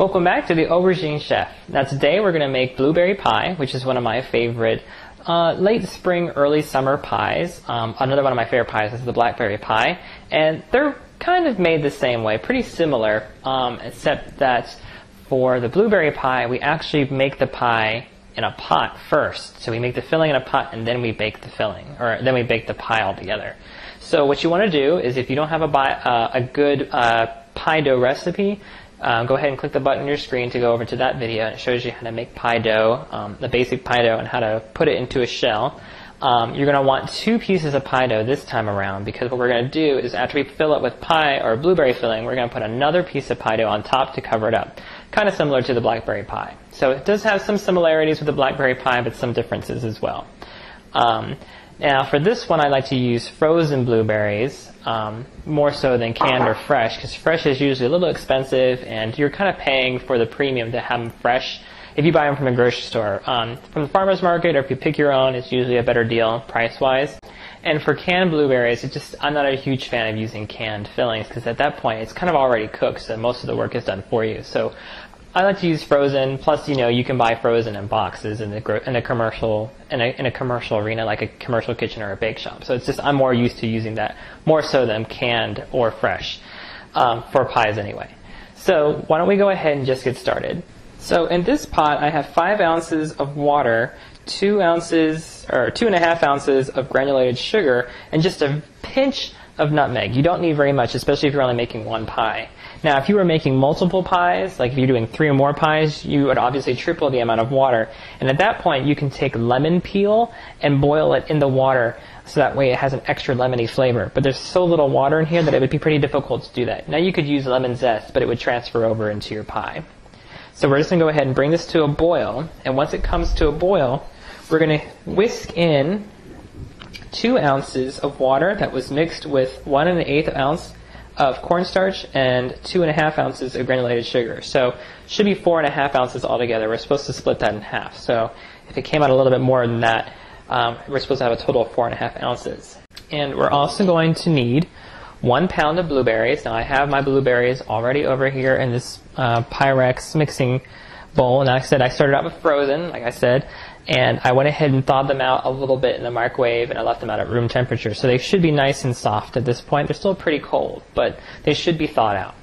Welcome back to the Aubergine Chef. Now today we're going to make blueberry pie, which is one of my favorite late spring, early summer pies. Another one of my favorite pies is the blackberry pie. And they're kind of made the same way, pretty similar, except that for the blueberry pie, we actually make the pie in a pot first. So we make the filling in a pot and then we bake the filling, or then we bake the pie all together. So what you want to do is, if you don't have a good pie dough recipe, go ahead and click the button on your screen to go over to that video. It shows you how to make pie dough, the basic pie dough, and how to put it into a shell. You're going to want 2 pieces of pie dough this time around, because what we're going to do is, after we fill it with pie or blueberry filling, we're going to put another piece of pie dough on top to cover it up. Kind of similar to the blackberry pie. So it does have some similarities with the blackberry pie, but some differences as well. Now for this one, I like to use frozen blueberries, more so than canned or fresh, because fresh is usually a little expensive and you're kind of paying for the premium to have them fresh if you buy them from a grocery store. From the farmer's market, or if you pick your own, it's usually a better deal price-wise. And for canned blueberries, I'm not a huge fan of using canned fillings, because at that point it's kind of already cooked, so most of the work is done for you. So I like to use frozen. Plus, you can buy frozen in boxes in a commercial arena, like a commercial kitchen or a bake shop. So I'm more used to using that more so than canned or fresh for pies anyway. So why don't we go ahead and just get started. So in this pot, I have 5 ounces of water, 2 ounces or 2.5 ounces of granulated sugar, and just a pinch of nutmeg. You don't need very much, especially if you're only making one pie. Now, if you were making multiple pies, like if you're doing 3 or more pies, you would obviously triple the amount of water. And at that point, you can take lemon peel and boil it in the water, so that way it has an extra lemony flavor. But there's so little water in here that it would be pretty difficult to do that. Now, you could use lemon zest, but it would transfer over into your pie. So we're just going to go ahead and bring this to a boil. And once it comes to a boil, we're going to whisk in 2 ounces of water that was mixed with 1 1/8 ounce of cornstarch and 2.5 ounces of granulated sugar. So it should be 4.5 ounces altogether. We're supposed to split that in half. So if it came out a little bit more than that, we're supposed to have a total of 4.5 ounces. And we're also going to need 1 pound of blueberries. Now I have my blueberries already over here in this Pyrex mixing bowl. And like I said, I started out with frozen, like I said, and I went ahead and thawed them out a little bit in the microwave, and I left them out at room temperature. So they should be nice and soft at this point. They're still pretty cold, but they should be thawed out.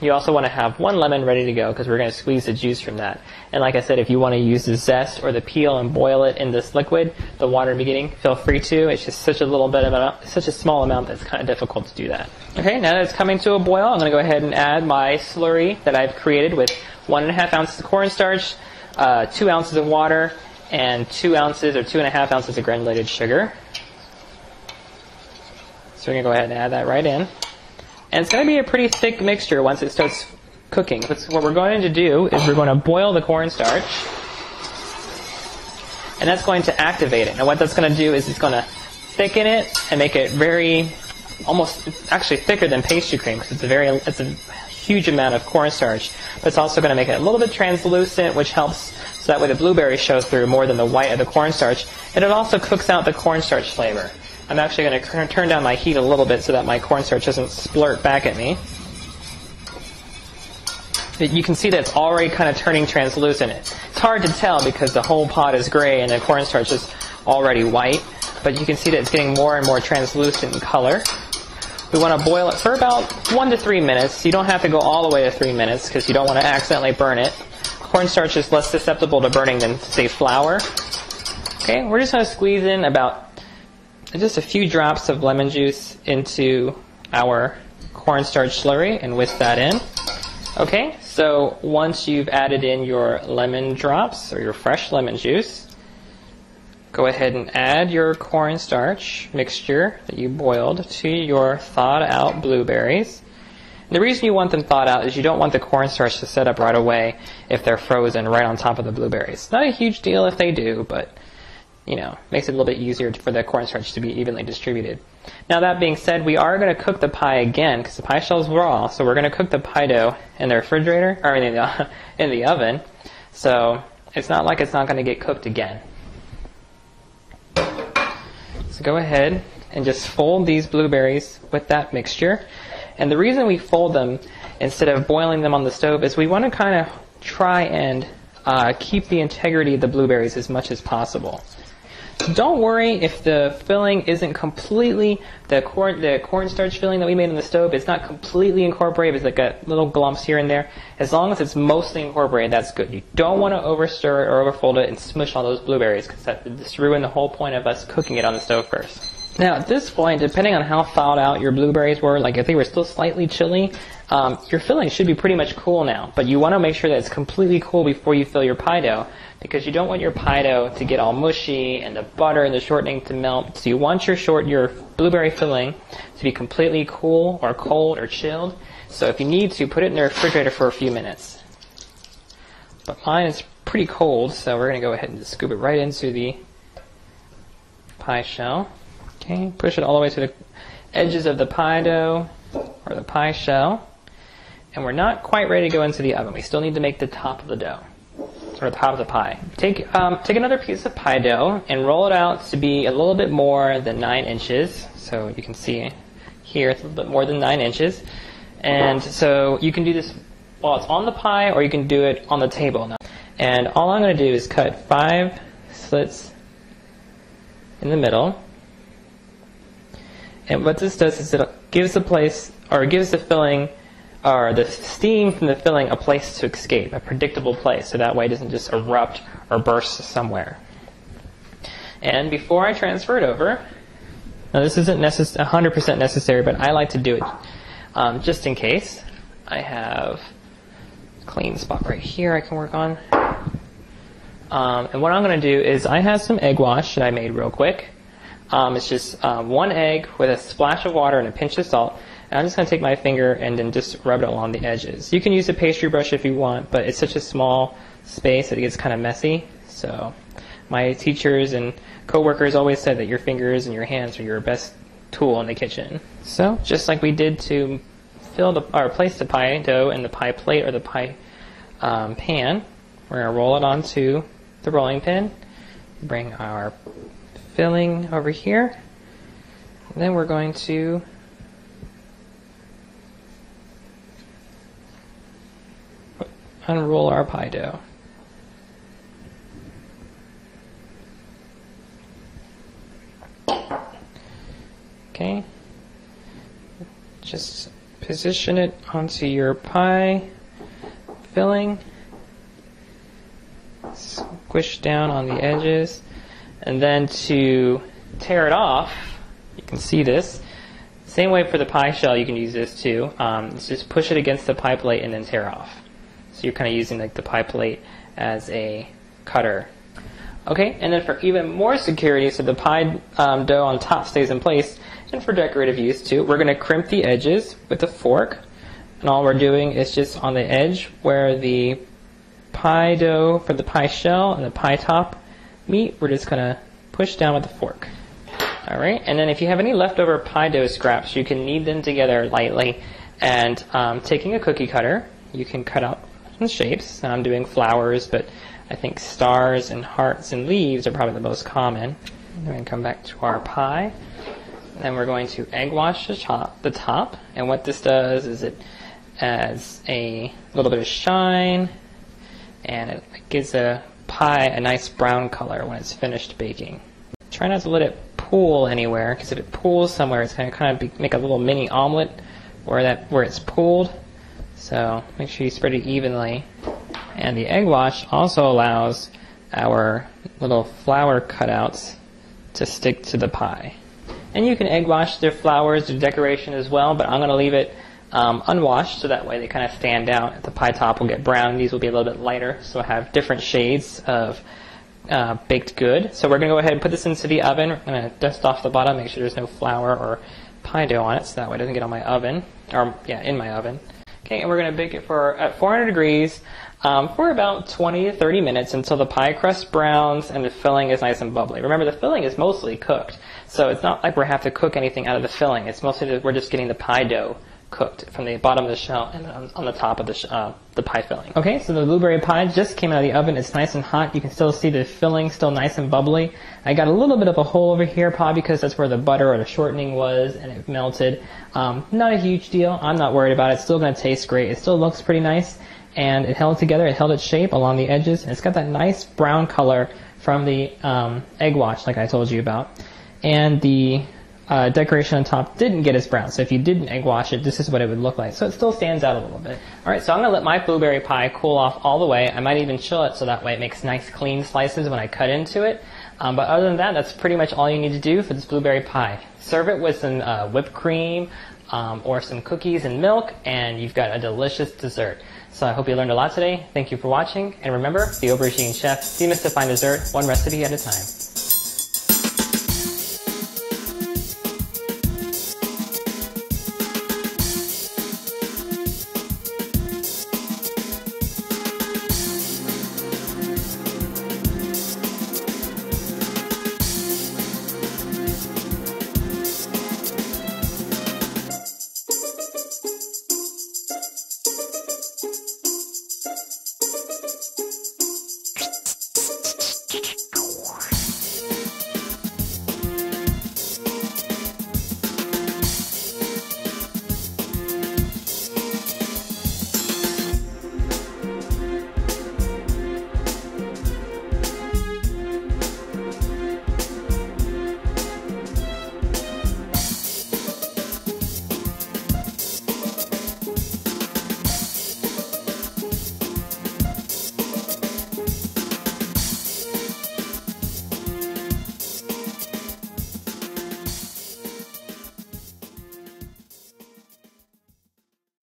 You also want to have 1 lemon ready to go, because we're going to squeeze the juice from that. And like I said, if you want to use the zest or the peel and boil it in this liquid, the water in the beginning, feel free to. It's just such a small amount that's kind of difficult to do that. Okay, now that it's coming to a boil, I'm going to go ahead and add my slurry that I've created with 1.5 ounces of cornstarch, 2 ounces of water, and 2 ounces or 2.5 ounces of granulated sugar. So we're going to go ahead and add that right in. And it's going to be a pretty thick mixture once it starts cooking. What we're going to do is we're going to boil the cornstarch, and that's going to activate it. And what that's going to do is it's going to thicken it and make it almost actually thicker than pastry cream, because it's a huge amount of cornstarch. But it's also going to make it a little bit translucent, which helps so that way the blueberries show through more than the white of the cornstarch. And it also cooks out the cornstarch flavor. I'm actually going to turn down my heat a little bit so that my cornstarch doesn't splurt back at me. You can see that it's already kind of turning translucent. It's hard to tell because the whole pot is gray and the cornstarch is already white, but you can see that it's getting more and more translucent in color. We want to boil it for about 1 to 3 minutes. You don't have to go all the way to 3 minutes, because you don't want to accidentally burn it. Cornstarch is less susceptible to burning than, say, flour. Okay, we're just going to squeeze in about just a few drops of lemon juice into our cornstarch slurry and whisk that in. Okay, so once you've added in your lemon drops or your fresh lemon juice, go ahead and add your cornstarch mixture that you boiled to your thawed out blueberries. And the reason you want them thawed out is you don't want the cornstarch to set up right away if they're frozen right on top of the blueberries. Not a huge deal if they do, but makes it a little bit easier for the cornstarch to be evenly distributed. Now that being said, we are going to cook the pie again, because the pie shell's raw, so we're going to cook the pie dough in the refrigerator, or in the oven. So it's not like it's not going to get cooked again. So go ahead and just fold these blueberries with that mixture. And the reason we fold them instead of boiling them on the stove is we want to kind of try and keep the integrity of the blueberries as much as possible. Don't worry if the filling isn't completely, the cornstarch filling that we made on the stove, it's not completely incorporated. It's like a little glumps here and there. As long as it's mostly incorporated, that's good. You don't want to overstir it or overfold it and smush all those blueberries, because that would just ruin the whole point of us cooking it on the stove first. Now at this point, depending on how thawed out your blueberries were, like if they were still slightly chilly, your filling should be pretty much cool now. But you want to make sure that it's completely cool before you fill your pie dough, because you don't want your pie dough to get all mushy and the butter and the shortening to melt. So you want your blueberry filling to be completely cool or cold or chilled. So if you need to, put it in the refrigerator for a few minutes. But mine is pretty cold, so we're going to go ahead and just scoop it right into the pie shell. Okay, push it all the way to the edges of the pie dough or the pie shell. And we're not quite ready to go into the oven. We still need to make the top of the dough, or the top of the pie. Take another piece of pie dough and roll it out to be a little bit more than 9 inches. So you can see here it's a little bit more than 9 inches. And so you can do this while it's on the pie, or you can do it on the table now. And all I'm going to do is cut 5 slits in the middle. And what this does is it gives the filling, or the steam from the filling, a place to escape, a predictable place, so that way it doesn't just erupt or burst somewhere. And before I transfer it over, now this isn't 100% necessary, but I like to do it just in case. I have a clean spot right here I can work on. And what I'm going to do is I have some egg wash that I made real quick. It's just 1 egg with a splash of water and a pinch of salt. And I'm just going to take my finger and then just rub it along the edges. You can use a pastry brush if you want, but it's such a small space that it gets kind of messy. So my teachers and coworkers always said that your fingers and your hands are your best tool in the kitchen. So just like we did to place the pie dough in the pie plate or the pie pan, we're going to roll it onto the rolling pin. Bring our filling over here. And then we're going to unroll our pie dough. Okay. Just position it onto your pie filling. Squish down on the edges. And then to tear it off, you can see this. Same way for the pie shell, you can use this too. Just push it against the pie plate and then tear off. So you're kind of using like the pie plate as a cutter. Okay, and then for even more security, so the pie dough on top stays in place, and for decorative use too, we're going to crimp the edges with a fork. And all we're doing is just on the edge where the pie dough for the pie shell and the pie top meet, we're just going to push down with the fork. Alright, and then if you have any leftover pie dough scraps, you can knead them together lightly, and taking a cookie cutter, you can cut out some shapes. Now I'm doing flowers, but I think stars and hearts and leaves are probably the most common. We're going to come back to our pie. Then we're going to egg wash the top. And what this does is it adds a little bit of shine, and it gives a pie a nice brown color when it's finished baking. Try not to let it pool anywhere, because if it pools somewhere, it's going to kind of make a little mini omelet where it's pooled. So make sure you spread it evenly. And the egg wash also allows our little flower cutouts to stick to the pie. And you can egg wash their flowers, their decoration as well, but I'm going to leave it unwashed, so that way they kind of stand out. The pie top will get brown. These will be a little bit lighter, so we'll have different shades of baked good. So we're going to go ahead and put this into the oven. I'm going to dust off the bottom, make sure there's no flour or pie dough on it, so that way it doesn't get on my oven, in my oven. Okay, and we're going to bake it at 400 degrees for about 20 to 30 minutes until the pie crust browns and the filling is nice and bubbly. Remember, the filling is mostly cooked, so it's not like we have to cook anything out of the filling. It's mostly that we're just getting the pie dough cooked from the bottom of the shell and on the top of the pie filling. Okay, so the blueberry pie just came out of the oven. It's nice and hot. You can still see the filling still nice and bubbly. I got a little bit of a hole over here, probably because that's where the butter or the shortening was and it melted. Not a huge deal. I'm not worried about it. It's still going to taste great. It still looks pretty nice. and it held together, it held its shape along the edges, and it's got that nice brown color from the egg wash like I told you about. And the decoration on top didn't get as brown, so if you didn't egg wash it, this is what it would look like. So it still stands out a little bit. Alright, so I'm going to let my blueberry pie cool off all the way. I might even chill it so that way it makes nice clean slices when I cut into it. But other than that, that's pretty much all you need to do for this blueberry pie. Serve it with some whipped cream or some cookies and milk, and you've got a delicious dessert. So I hope you learned a lot today. Thank you for watching, and remember, the Aubergine Chef demystifying dessert one recipe at a time.